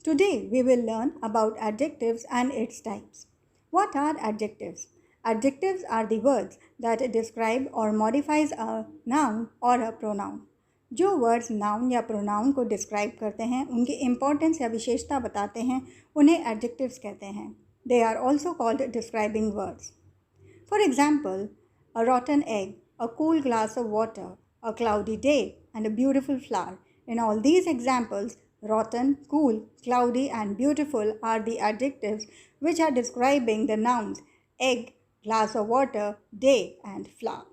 Today we will learn about adjectives and its types. What are adjectives? Adjectives are the words that describe or modifies a noun or a pronoun. जो words noun या pronoun को describe करते हैं, उनकी importance या विशेषता बताते हैं, उन्हें एडजेक्टिव्स कहते हैं. They are also called describing words. For example, a rotten egg, a cool glass of water, a cloudy day, and a beautiful flower. In all these examples, rotten, cool, cloudy, and beautiful are the adjectives which are describing the nouns egg, glass of water, day, and flower.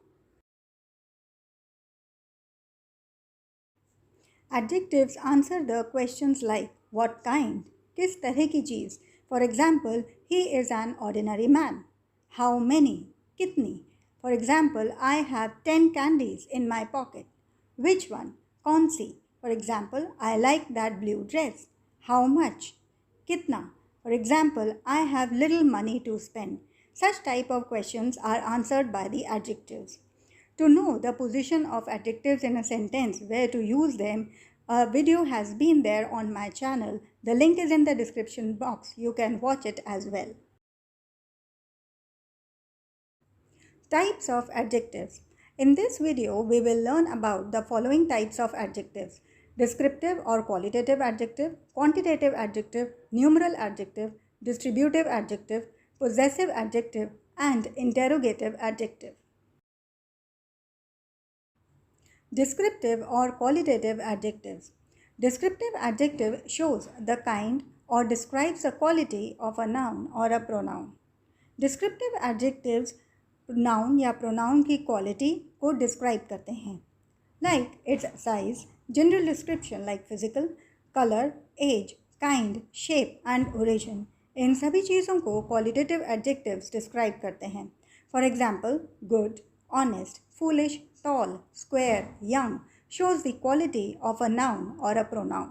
Adjectives answer the questions like what kind, किस तरह की चीज़. For example, he is an ordinary man. How many, कितनी. For example, I have 10 candies in my pocket. Which one, कौन सी. For example, I like that blue dress. How much, कितना. For example, I have little money to spend. Such type of questions are answered by the adjectives. To know the position of adjectives in a sentence, where to use them, a video has been there on my channel. The link is in the description box. You can watch it as well. Types of adjectives. In this video, we will learn about the following types of adjectives: descriptive or qualitative adjective, quantitative adjective, numeral adjective, distributive adjective, possessive adjective, and interrogative adjective. Descriptive or qualitative adjectives. Descriptive adjective shows the kind or describes the quality of a noun or a pronoun. Descriptive adjectives noun या pronoun की quality को describe करते हैं, like its size, general description like physical, color, age, kind, shape and origin. इन सभी चीज़ों को qualitative adjectives describe करते हैं. For example, good, honest, foolish, tall, square, young shows the quality of a noun or a pronoun.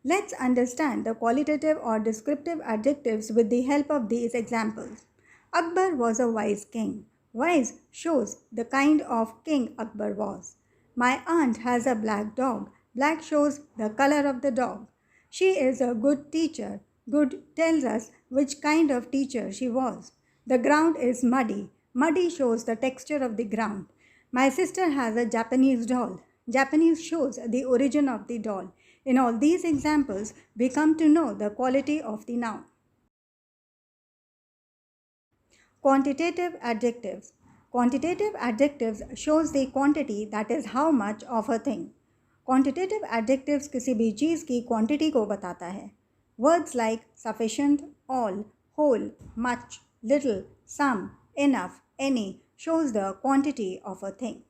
Let's understand the qualitative or descriptive adjectives with the help of these examples. Akbar was a wise king. Wise shows the kind of king Akbar was. My aunt has a black dog. Black shows the color of the dog. She is a good teacher. Good tells us which kind of teacher she was. The ground is muddy. Muddy shows the texture of the ground. My sister has a Japanese doll. Japanese shows the origin of the doll. In all these examples, we come to know the quality of the noun. Quantitative adjectives. Quantitative adjectives shows the quantity, that is how much of a thing. Quantitative adjectives किसी भी चीज़ की quantity को बताता है. Words like sufficient, all, whole, much, little, some, enough, any shows the quantity of a thing.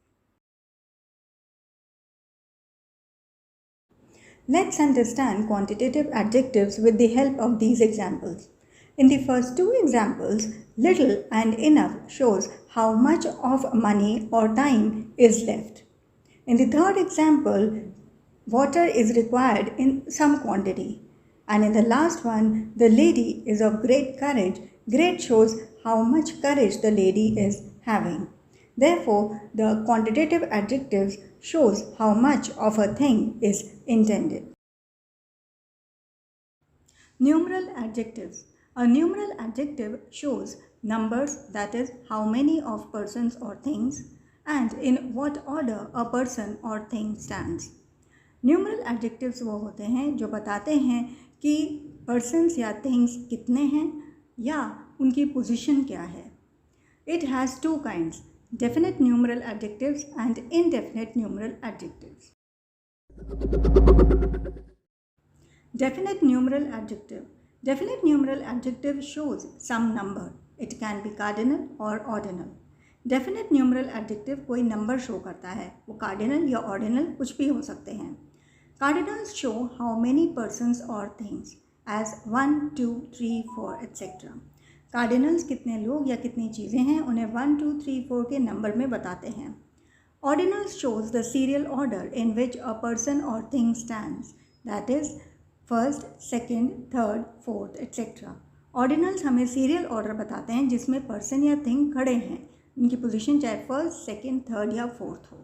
Let's understand quantitative adjectives with the help of these examples. In the first two examples, little and enough shows how much of money or time is left. In the third example, water is required in some quantity. And in the last one, the lady is of great courage. Great shows how much courage the lady is having. Therefore, the quantitative adjectives shows how much of a thing is intended. Numeral adjectives. A numeral adjective shows numbers, that is how many of persons or things, and in what order a person or thing stands. Numeral adjectives वो होते हैं जो बताते हैं कि persons या things कितने हैं या उनकी position क्या है. It has two kinds, definite numeral adjectives and indefinite numeral adjectives. Definite numeral adjective. Definite numeral adjective shows some number. It can be cardinal or ordinal. Definite numeral adjective कोई number show करता है. वो cardinal या ordinal कुछ भी हो सकते हैं. Cardinals show how many persons or things as 1, 2, 3, 4, etc. Cardinals कितने लोग या कितनी चीज़ें हैं उन्हें 1, 2, 3, 4 के नंबर में बताते हैं. Ordinals shows the serial order in which a person or thing stands, that is first, second, third, fourth, etc. Ordinals हमें serial order बताते हैं जिसमें person या thing खड़े हैं, उनकी position चाहे first, second, third या fourth हो.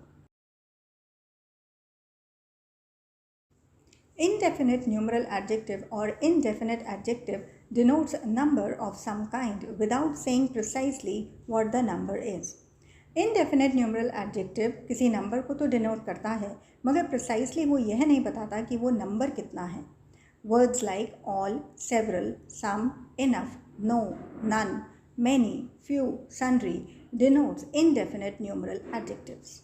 Indefinite numeral adjective or indefinite adjective denotes a number of some kind without saying precisely what the number is. Indefinite numeral adjective किसी नंबर को तो डिनोट करता है मगर प्रिसाइसली वो यह नहीं बताता कि वो नंबर कितना है. Words like all, several, some, enough, no, none, many, few, sundry denotes indefinite numeral adjectives.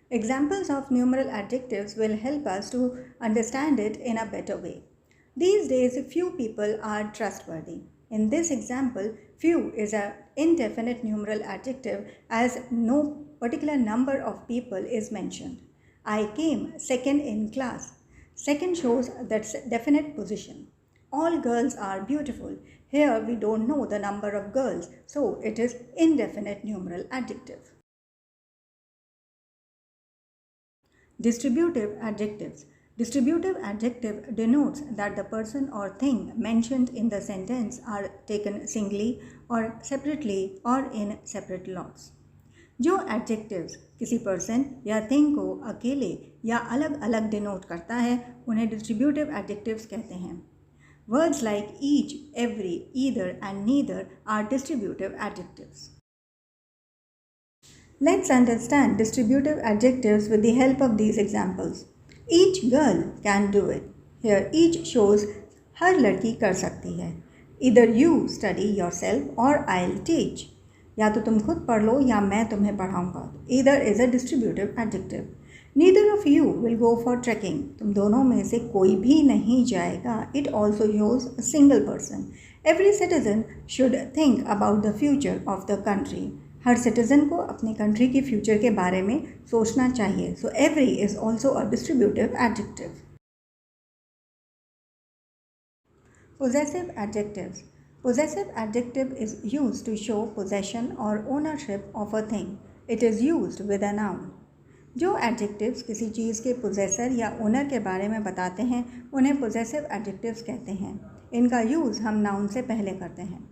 Examples of numeral adjectives will help us to understand it in a better way. These days, few people are trustworthy. In this example, few is an indefinite numeral adjective as no particular number of people is mentioned. I came second in class. Second shows that's definite position. All girls are beautiful. Here we don't know the number of girls, so it is indefinite numeral adjective. Distributive adjectives. Distributive adjective denotes that the person or thing mentioned in the sentence are taken singly or separately or in separate lots. जो adjectives किसी person या thing को अकेले या अलग अलग denote करता है उन्हें distributive adjectives कहते हैं. Words like each, every, either and neither are distributive adjectives. Let's understand distributive adjectives with the help of these examples. Each girl can do it. Here each shows हर लड़की कर सकती है. Either you study yourself or I'll teach. या तो तुम खुद पढ़ लो या मैं तुम्हें पढ़ाऊँगा. Either is a distributive adjective. Neither of you will go for trekking. तुम दोनों में से कोई भी नहीं जाएगा. It also shows a single person. Every citizen should think about the future of the country. Her citizen को अपनी कंट्री की फ्यूचर के बारे में सोचना चाहिए. So every is also a distributive adjective. Possessive adjectives. Possessive adjective is used to show possession और ownership of a thing. It is used with a noun. जो एडजेक्टिव्स किसी चीज़ के पोजेसर या ओनर के बारे में बताते हैं उन्हें पोजेसिव एडजेक्टिव्स कहते हैं. इनका यूज़ हम नाउन से पहले करते हैं.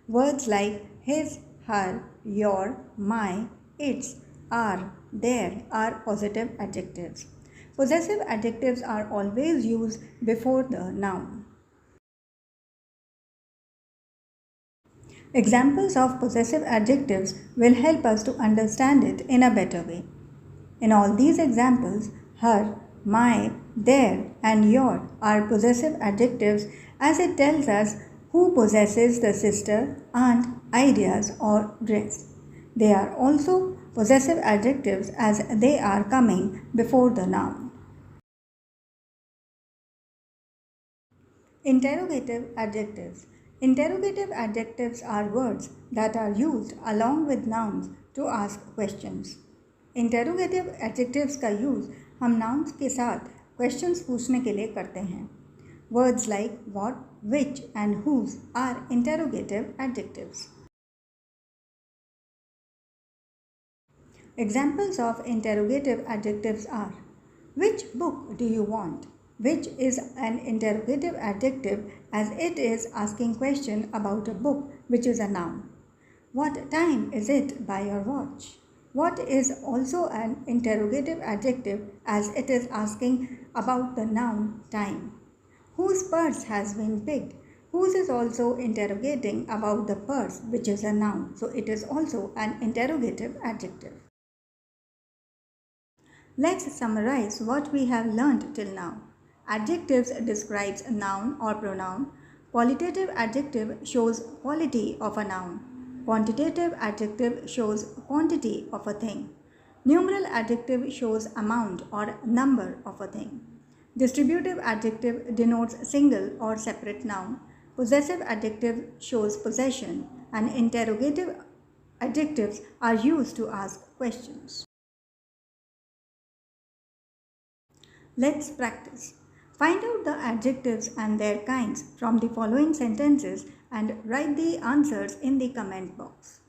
Words like his, her, your, my, its, our, their are positive adjectives. Possessive adjectives are always used before the noun. Examples of possessive adjectives will help us to understand it in a better way. In all these examples, her, my, their and your are possessive adjectives as it tells us who possesses the sister, aunt, ideas or dress. They are also possessive adjectives as they are coming before the noun. Interrogative adjectives. Interrogative adjectives are words that are used along with nouns to ask questions. Interrogative adjectives का use हम nouns के साथ questions पूछने के लिए करते हैं. Words like what, which and whose are interrogative adjectives. Examples of interrogative adjectives are: which book do you want? Which is an interrogative adjective as it is asking question about a book which is a noun. What time is it by your watch? What is also an interrogative adjective as it is asking about the noun time. Whose purse has been picked? Whose is also interrogating about the purse which is a noun. So it is also an interrogative adjective. Let's summarize what we have learned till now. Adjectives describes a noun or pronoun. Qualitative adjective shows quality of a noun. Quantitative adjective shows quantity of a thing. Numeral adjective shows amount or number of a thing. Distributive adjective denotes single or separate noun. Possessive adjective shows possession, and interrogative adjectives are used to ask questions. Let's practice. Find out the adjectives and their kinds from the following sentences and write the answers in the comment box.